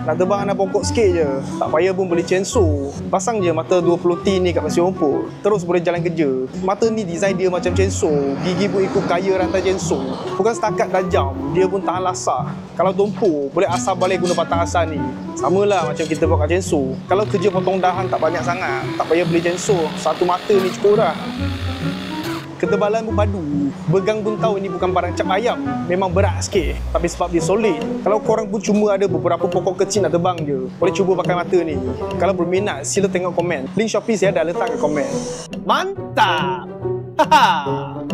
Nak terbang anak pokok sikit je. Tak payah pun boleh chainsaw. Pasang je mata 20T ni kat pasir rumput. Terus boleh jalan kerja. Mata ni design dia macam chainsaw. Gigi pun ikut kaya rantai chainsaw. Bukan setakat tajam, dia pun tahan lasah. Kalau tumpul, boleh asah balik guna batang asah ni. Sama lah macam kita buat kat chainsaw. Kalau kerja potong dahan tak banyak sangat, tak payah beli chainsaw. Satu mata ni cukup dah. Ketebalan pun padu. Bergang pun tahu ini bukan barang cap ayam. Memang berat sikit. Tapi sebab dia solid. Kalau korang pun cuma ada beberapa pokok kecil nak terbang je, boleh cuba pakai mata ni. Kalau berminat, sila tengok komen. Link Shopee saya dah letak kat komen. Mantap! Haha!